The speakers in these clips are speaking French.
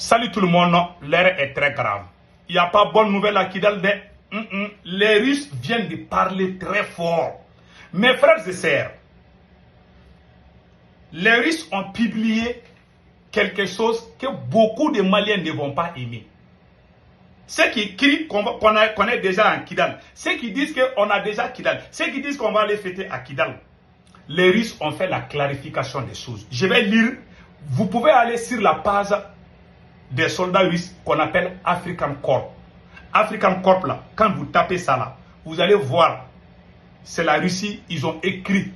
Salut tout le monde, l'heure est très grave. Il n'y a pas bonne nouvelle à Kidal. Les Russes viennent de parler très fort. Mes frères et sœurs, les Russes ont publié quelque chose que beaucoup de Maliens ne vont pas aimer. Ceux qui crient qu'on est déjà en Kidal, ceux qui disent qu'on a déjà Kidal, ceux qui disent qu'on va aller fêter à Kidal, les Russes ont fait la clarification des choses. Je vais lire, vous pouvez aller sur la page des soldats russes qu'on appelle African Corps. African Corps là, quand vous tapez ça là, vous allez voir, c'est la Russie, ils ont écrit.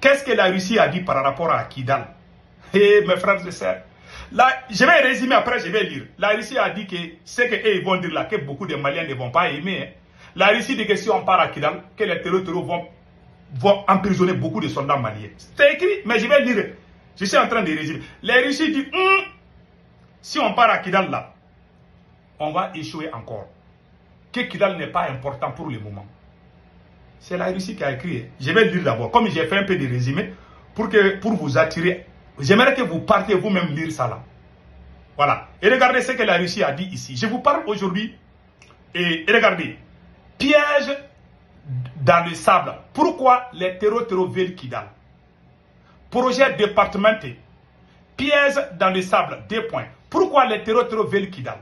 Qu'est-ce que la Russie a dit par rapport à Kidal? Mes frères et sœurs, là, je vais résumer après, je vais lire. La Russie a dit que ce qu'ils vont dire là, que beaucoup de Maliens ne vont pas aimer. Hein. La Russie dit que si on part à Kidal, que les terroristes vont emprisonner beaucoup de soldats maliens. C'est écrit, mais je vais lire. Je suis en train de résumer. La Russie dit, si on part à Kidal là, on va échouer encore. Que Kidal n'est pas important pour le moment. C'est la Russie qui a écrit. Je vais lire d'abord, comme j'ai fait un peu de résumé, pour vous attirer. J'aimerais que vous partiez vous-même lire ça là. Voilà. Et regardez ce que la Russie a dit ici. Je vous parle aujourd'hui. Et regardez. Piège dans le sable. Pourquoi les terroristes veulent Kidal? Projet départemental. Piège dans le sable. 2 points. Pourquoi les terroristes veulent Kidal?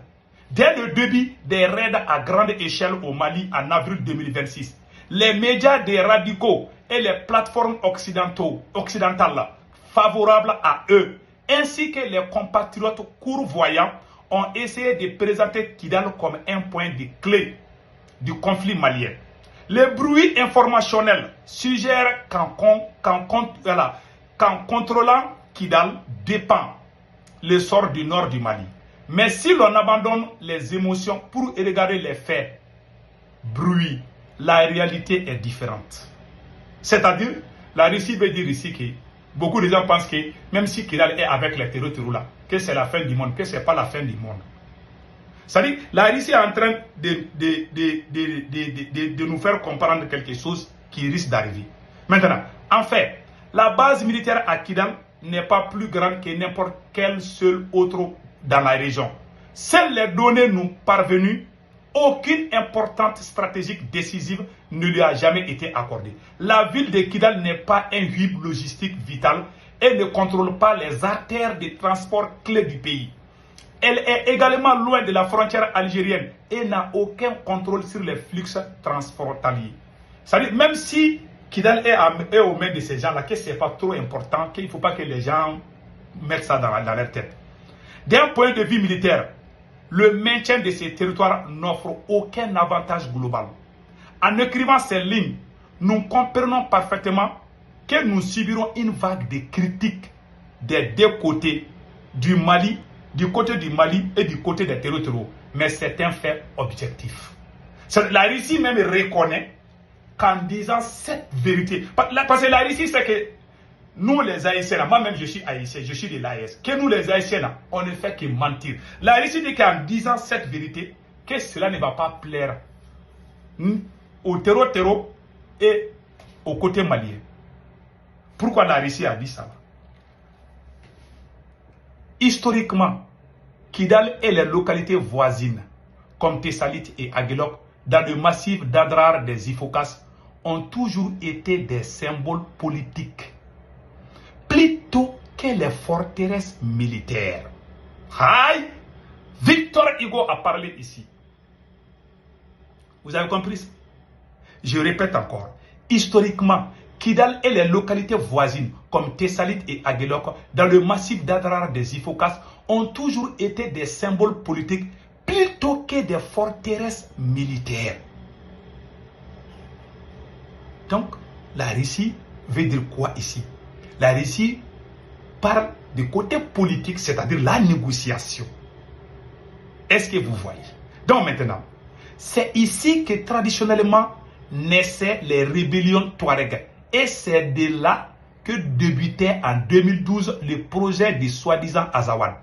Dès le début des raids à grande échelle au Mali en avril 2026, les médias des radicaux et les plateformes occidentales favorables à eux, ainsi que les compatriotes courvoyants, ont essayé de présenter Kidal comme un point de clé du conflit malien. Les bruits informationnels suggèrent qu'en contrôlant Kidal dépend le sort du nord du Mali. Mais si l'on abandonne les émotions pour regarder les faits, bruit, la réalité est différente. C'est-à-dire, la Russie veut dire ici que beaucoup de gens pensent que même si Kidal est avec les terroristes là, que c'est la fin du monde, que ce n'est pas la fin du monde. C'est-à-dire, la Russie est en train de nous faire comprendre quelque chose qui risque d'arriver. Maintenant, en fait, la base militaire à Kidal n'est pas plus grande que n'importe quel seul autre dans la région. Seules les données nous parvenues, aucune importante stratégique décisive ne lui a jamais été accordée. La ville de Kidal n'est pas un hub logistique vital et ne contrôle pas les artères de transport clés du pays. Elle est également loin de la frontière algérienne et n'a aucun contrôle sur les flux transfrontaliers. C'est-à-dire, même si Kidal est aux mains de ces gens-là, que ce n'est pas trop important, qu'il ne faut pas que les gens mettent ça dans leur tête. D'un point de vue militaire, le maintien de ces territoires n'offre aucun avantage global. En écrivant ces lignes, nous comprenons parfaitement que nous subirons une vague de critiques des deux côtés du Mali, du côté du Mali et du côté des terroristes. Mais c'est un fait objectif. La Russie même reconnaît qu'en disant cette vérité, parce que la Russie c'est que nous les Haïtiens, moi-même je suis haïtien, je suis de l'AES, que nous les Haïtiens, on ne fait que mentir. La Russie dit qu'en disant cette vérité, que cela ne va pas plaire au terreau et au côté malien. Pourquoi la Russie a dit ça? Historiquement, Kidal et les localités voisines, comme Tessalit et Aguelok, dans le massif d'Adrar des Ifokas, ont toujours été des symboles politiques plutôt que les forteresses militaires. Aïe! Victor Hugo a parlé ici. Vous avez compris ça? Je répète encore. Historiquement, Kidal et les localités voisines, comme Tessalit et Aguelok, dans le massif d'Adrar des Ifokas, ont toujours été des symboles politiques plutôt que des forteresses militaires. Donc, la Russie veut dire quoi ici? La Russie parle du côté politique, c'est-à-dire la négociation. Est-ce que vous voyez? Donc maintenant, c'est ici que traditionnellement naissaient les rébellions Touareg. Et c'est de là que débutait en 2012 le projet du soi-disant Azawad.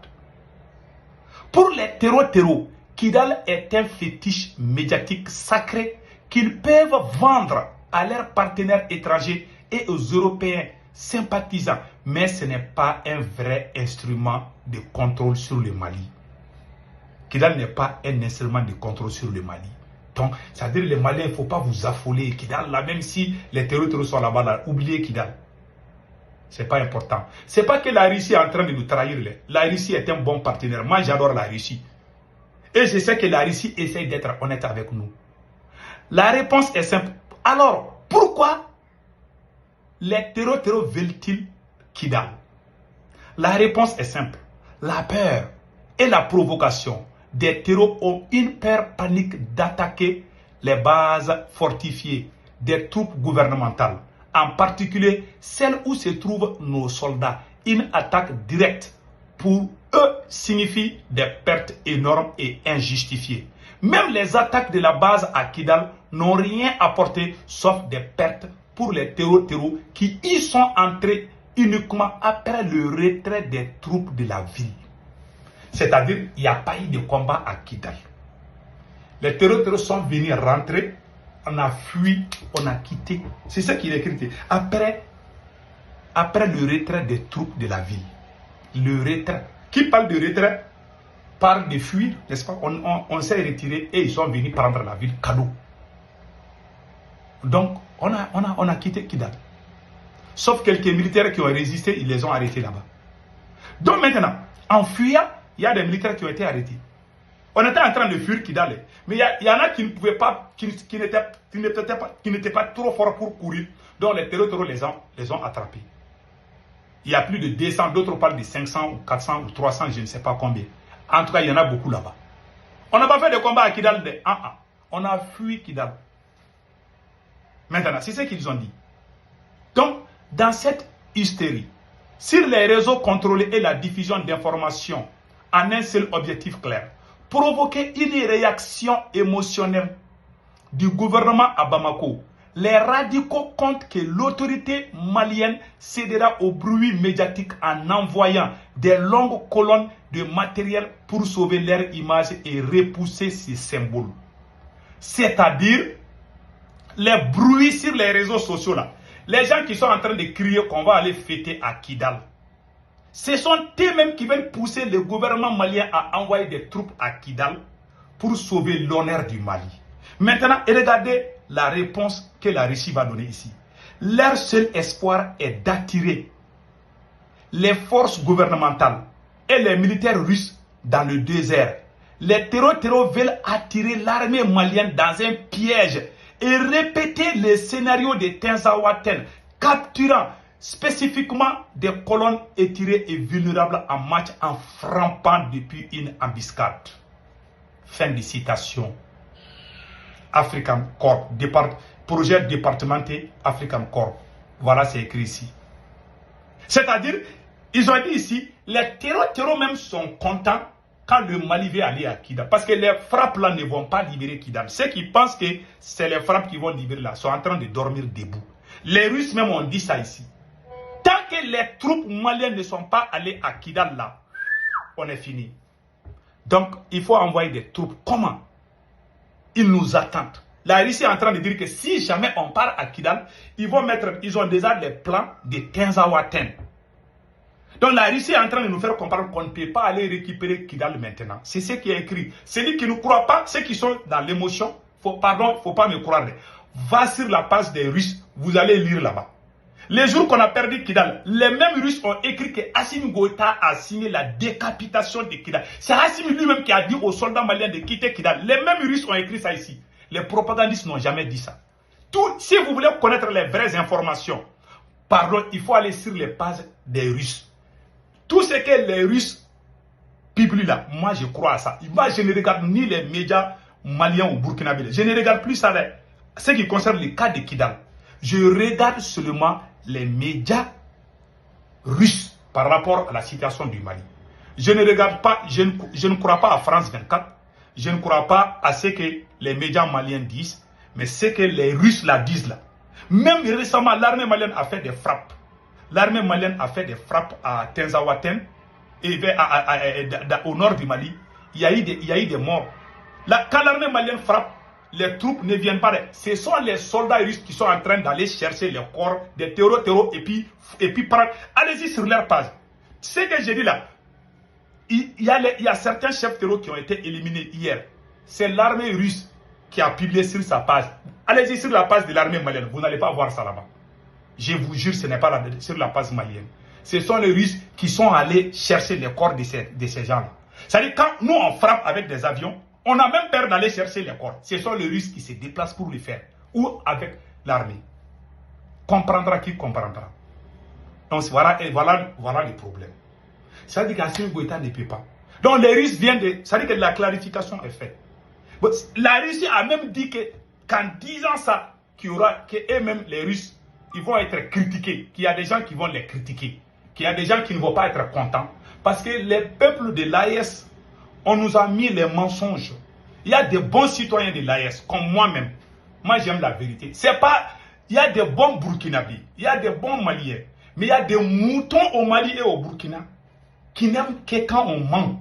Pour les terreaux, Kidal est un fétiche médiatique sacré qu'ils peuvent vendre à leurs partenaires étrangers et aux Européens sympathisants, mais ce n'est pas un vrai instrument de contrôle sur le Mali. Kidal n'est pas un instrument de contrôle sur le Mali. Donc, c'est-à-dire les Maliens, il ne faut pas vous affoler. Kidal, là, même si les terroristes sont là-bas, là, oubliez Kidal. Ce n'est pas important. Ce n'est pas que la Russie est en train de nous trahir. La Russie est un bon partenaire. Moi, j'adore la Russie. Et je sais que la Russie essaie d'être honnête avec nous. La réponse est simple. Alors, pourquoi les terroristes veulent-ils Kidal? La réponse est simple. La peur et la provocation des terroristes ont une peur panique d'attaquer les bases fortifiées des troupes gouvernementales, en particulier celles où se trouvent nos soldats. Une attaque directe pour eux signifie des pertes énormes et injustifiées. Même les attaques de la base à Kidal n'ont rien apporté sauf des pertes pour les terroristes qui y sont entrés uniquement après le retrait des troupes de la ville. C'est-à-dire, il n'y a pas eu de combat à Kidal. Les terroristes sont venus rentrer, on a fui, on a quitté. C'est ça qu'il est écrit. Après le retrait des troupes de la ville. Le retrait. Qui parle de retrait parle de fuir, n'est-ce pas? On s'est retiré et ils sont venus prendre la ville cadeau. Donc, on a quitté Kidal. Sauf quelques militaires qui ont résisté, ils les ont arrêtés là-bas. Donc maintenant, en fuyant, il y a des militaires qui ont été arrêtés. On était en train de fuir Kidal, mais il y en a qui ne pouvaient pas, qui n'étaient pas trop forts pour courir. Donc les terroristes les ont attrapés. Il y a plus de 200, d'autres parlent de 500 ou 400 ou 300, je ne sais pas combien. En tout cas, il y en a beaucoup là-bas. On n'a pas fait de combat à Kidal. On a fui Kidal. Maintenant, c'est ce qu'ils ont dit. Donc, dans cette hystérie, sur les réseaux contrôlés et la diffusion d'informations en un seul objectif clair, provoquer une réaction émotionnelle du gouvernement à Bamako, les radicaux comptent que l'autorité malienne cédera au bruit médiatique en envoyant des longues colonnes de matériel pour sauver leur image et repousser ces symboles. C'est-à-dire, les bruits sur les réseaux sociaux là, les gens qui sont en train de crier qu'on va aller fêter à Kidal, ce sont eux-mêmes qui veulent pousser le gouvernement malien à envoyer des troupes à Kidal pour sauver l'honneur du Mali. Maintenant, regardez la réponse que la Russie va donner ici. Leur seul espoir est d'attirer les forces gouvernementales et les militaires russes dans le désert. Les terroristes veulent attirer l'armée malienne dans un piège et répéter le scénario de Tinzaouaten, capturant spécifiquement des colonnes étirées et vulnérables en match en frappant depuis une embuscade. Fin de citation. African Corps, projet départemental African Corps. Voilà, c'est écrit ici. C'est-à-dire, ils ont dit ici, les terroristes même sont contents quand le Mali va aller à Kidal. Parce que les frappes là ne vont pas libérer Kidal. Ceux qui pensent que c'est les frappes qui vont libérer là sont en train de dormir debout. Les Russes même ont dit ça ici. Tant que les troupes maliennes ne sont pas allées à Kidal là, on est fini. Donc, il faut envoyer des troupes. Comment? Ils nous attendent. La Russie est en train de dire que si jamais on part à Kidal, ils ont déjà les plans de Tinzaouaten. Donc la Russie est en train de nous faire comprendre qu'on ne peut pas aller récupérer Kidal maintenant. C'est ce qui est écrit. Celui qui ne croit pas, ceux qui sont dans l'émotion, faut pas me croire. Va sur la page des Russes, vous allez lire là-bas. Les jours qu'on a perdu Kidal, les mêmes Russes ont écrit que Assimi Goïta a signé la décapitation de Kidal. C'est Assimi lui-même qui a dit aux soldats maliens de quitter Kidal. Les mêmes Russes ont écrit ça ici. Les propagandistes n'ont jamais dit ça. Si vous voulez connaître les vraies informations, pardon, il faut aller sur les pages des Russes. Tout ce que les Russes publient là, moi je crois à ça. Moi je ne regarde ni les médias maliens ou burkinabés. Je ne regarde plus ça, ce qui concerne le cas de Kidal. Je regarde seulement les médias russes par rapport à la situation du Mali. Je ne regarde pas, je ne crois pas à France 24. Je ne crois pas à ce que les médias maliens disent, mais ce que les Russes la disent là. Même récemment, l'armée malienne a fait des frappes. L'armée malienne a fait des frappes à Tinzaouaten et au nord du Mali. Il y a eu des morts. Là, quand l'armée malienne frappe, les troupes ne viennent pas. Ce sont les soldats russes qui sont en train d'aller chercher les corps des terroristes et puis prendre. Allez-y sur leur page. Ce que j'ai dit là, il y a certains chefs terroristes qui ont été éliminés hier. C'est l'armée russe qui a publié sur sa page. Allez-y sur la page de l'armée malienne, vous n'allez pas voir ça là-bas. Je vous jure, ce n'est pas sur la page malienne. Ce sont les Russes qui sont allés chercher les corps de ces gens-là. C'est-à-dire, quand nous on frappe avec des avions, on a même peur d'aller chercher les corps. Ce sont les Russes qui se déplacent pour le faire. Ou avec l'armée. Comprendra qui comprendra. Donc voilà le problème. C'est-à-dire qu'Assimi Goïta ne peut pas. Donc les Russes viennent de... C'est-à-dire que la clarification est faite. La Russie a même dit qu'en disant ça, qu'il y aura, qu'eux-mêmes, les Russes, ils vont être critiqués, qu'il y a des gens qui vont les critiquer, qu'il y a des gens qui ne vont pas être contents. Parce que les peuples de l'AES, on nous a mis les mensonges. Il y a des bons citoyens de l'AES, comme moi-même. Moi, j'aime la vérité. C'est pas... Il y a des bons Burkinabés, il y a des bons Maliens, mais il y a des moutons au Mali et au Burkina qui n'aiment que quand on ment.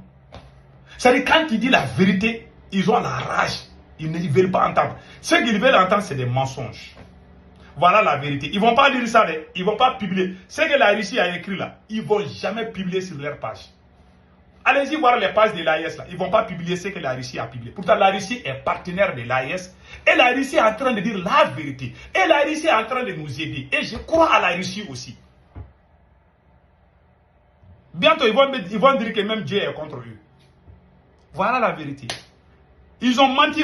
C'est-à-dire, quand ils disent la vérité, ils ont la rage. Ils ne veulent pas entendre. Ce qu'ils veulent entendre, c'est des mensonges. Voilà la vérité. Ils ne vont pas lire ça, ils ne vont pas publier. Ce que la Russie a écrit là, ils ne vont jamais publier sur leur page. Allez-y voir les pages de l'AES là. Ils ne vont pas publier ce que la Russie a publié. Pourtant, la Russie est partenaire de l'AES. Et la Russie est en train de dire la vérité. Et la Russie est en train de nous aider. Et je crois à la Russie aussi. Bientôt, ils vont dire que même Dieu est contre eux. Voilà la vérité. Ils ont menti.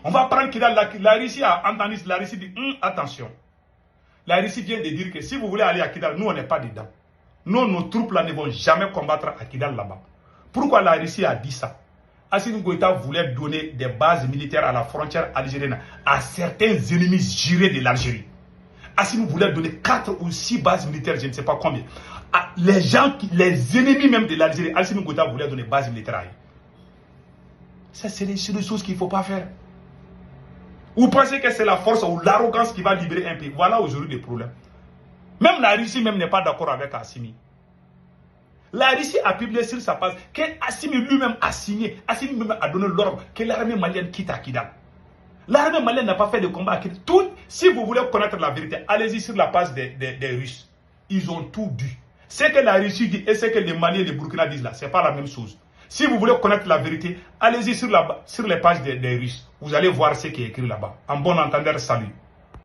On va prendre Kidal. La Russie a entendu. La Russie dit, attention. La Russie vient de dire que si vous voulez aller à Kidal, nous on n'est pas dedans. Nous, nos troupes là ne vont jamais combattre à Kidal là-bas. Pourquoi la Russie a dit ça? Assimi Goïta voulait donner des bases militaires à la frontière algérienne à certains ennemis jurés de l'Algérie. Assimi voulait donner 4 ou 6 bases militaires, je ne sais pas combien. Les ennemis même de l'Algérie, Assimi Goïta voulait donner bases militaires à eux. Ça, c'est des choses qu'il ne faut pas faire. Vous pensez que c'est la force ou l'arrogance qui va libérer un pays? Voilà aujourd'hui des problèmes. Même la Russie même n'est pas d'accord avec Assimi. La Russie a publié sur sa page que Assimi lui-même a signé. Assimi lui-même a donné l'ordre que l'armée malienne quitte à Kidal. L'armée malienne n'a pas fait de combat à Kidal. Si vous voulez connaître la vérité, allez-y sur la page des Russes. Ils ont tout dit. Ce que la Russie dit et ce que les Maliens et les Burkina disent là, ce n'est pas la même chose. Si vous voulez connaître la vérité, allez-y sur les pages des Russes. Vous allez voir ce qui est écrit là-bas. En bon entendeur, salut.